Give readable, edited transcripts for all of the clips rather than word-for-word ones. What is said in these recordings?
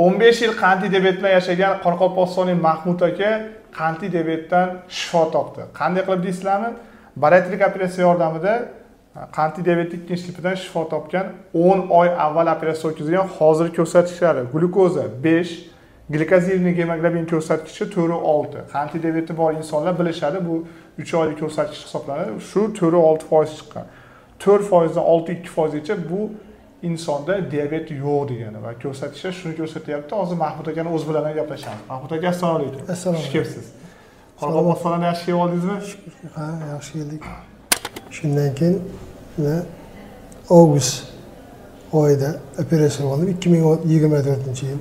15 yil qandli diabet bilan yashagan Qoraqalpog'istonlik Mahmud aka qandli diabetdan shifo topdi. Qanday qilib deysizlarmi? Bariatrik operatsiya yordamida qandli diabet ikkinchi tipidan shifo topgan. 10 oy avval operatsiya o'tkazilgan. Hozirgi ko'rsatkichlari glyukoza 5, glikozidiy gemoglobin ko'rsatkichi 4-6. Qandli diabeti bor insonlar bilishadi, bu 3 oylik ko'rsatkich hisoblanadi. Shu 4-6% chiqqan. 4% dan 6-2%gacha bu insonda diabet yo'q degani va ko'rsatkichlar shuni ko'rsatyapti. Hozir Mahmud akani o'z bilan gaplashamiz. Mahmud aka, assalomu alaykum. Assalomu alaykum. Xush kelibsiz. Qoraqalpog'istondan yaxshi kelib oldingizmi? Ha, yaxshi keldik. Shundan keyin avgust oyida operatsiya qildim 2024-yil.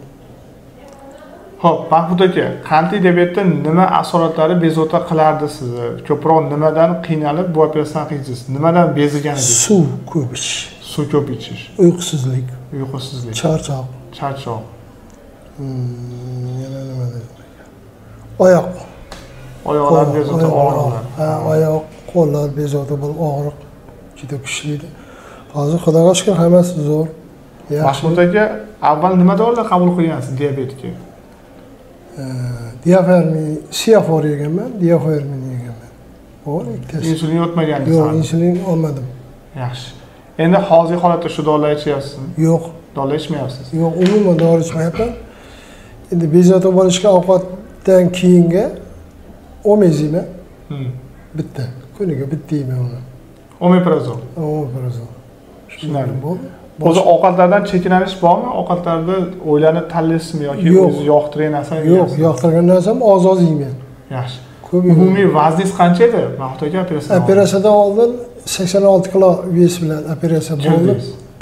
Xo'p, Mahmud aka, qandli diabetda nima asoratlari bezovta qilardi sizni? Ko'proq nimadan qiynalib bu operatsiyadan qiynalsiz? Nimadan bezigan edingiz? Suv ko'p ichish. Suv ko'p ichish. Uyqusizlik. Charchoq. Charchoq. Yana nima deydi? Oyoq. Oyoqlar bezovta og'riqlar. Ha, oyoq, qo'llar bezovta bo'lib og'riq juda kuchli edi. Hozir Xudoga shukr, hammasi zo'r. Mahmud aka, avval nima dorilar qabul qilgansiz diabetga? Diafermin, Siafor yeganman, diafermin yeganman. O'g'ri ikkitasi. Insulin o'tmagansiz? Yo'q, insulin olmadim. Yaxshi. Endi hozirgi holatda shu dorilar ichyapsizmi? Yo'q. Dorilar ichmayapsiz? Yo'q, umuman dori ichmayapman. Endi bezovta bo'lishga ovqatdan keyingi omezima bitta. Kuniga bitta yeyman uni. Omeprazol. Omeprazol. Shunday bo'ldi. O'zi ovqatlardan chekinarish bormi? Ovqatlarda o'ylanib tanlaysizmi yoki o'zingiz yoqtirgan narsani yeyapsizmi? Yo'q, yoqtirgan narsam oz-oz yeyman. Yaxshi. Umumiy vazningiz qancha edi? Mahmud aka operatsiyadan? Operatsiyadan oldin 86 kilo ves bilan operatsiya bo'ldi.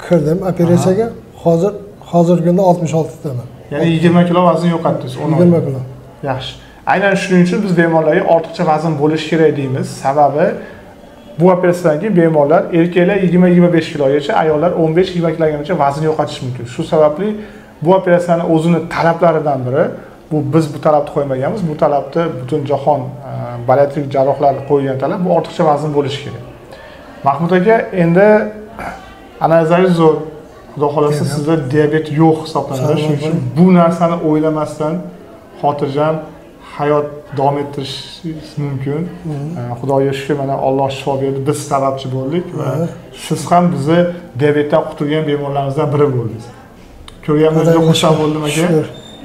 Kirdim operatsiyaga. Hozirgi kunda 66 taman. Ya'ni 20 kilo vazn yo'qotdingiz. 20 kilo. Yaxshi. Aynan shuning uchun biz bemorlarga ortiqcha vazn bo'lishi kerak deymiz. Sababi bu operatsiyadan keyin bemorlar erkaklar 20-25 kilogacha, ayollar 15-20 kilogagacha vazn yo'qotishi mumkin. Shu sababli bu operatsiyaning o'zini talablaridan biri, biz bu talabni qo'ymaganmiz. Bu talabni butun jahon bariatrik jarrohlar qo'ygan talab, bu ortiqcha vazn bo'lishi kerak. Mahmud aka, endi analizingiz zo'r. Xudo xolasa sizda diabet yo'q hisoblanadi. Shuning uchun bu narsani o'ylamasdan xotirjam hayot davom ettirishingiz mumkin. Xudoga shukr, mana Alloh shifo berdi. Biz sababchi bo'ldik va siz ham bizni diabetdan qutulgan bemorlarimizdan biri bo'ldingiz. Ko'rganimizga xursand bo'ldim aka.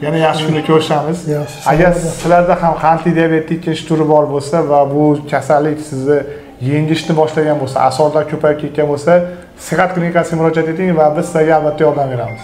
Yana yaxshi kunda ko'rishamiz. Agar sizlarda ham qandli diabetning ikkinchi turi bor bo'lsa va bu kasallik sizni yengishni boshlagan bo'lsa, asoralar ko'payib ketgan bo'lsa, Sihat klinikasiga murojaat eting va biz sizlarga albatta yordam beramiz.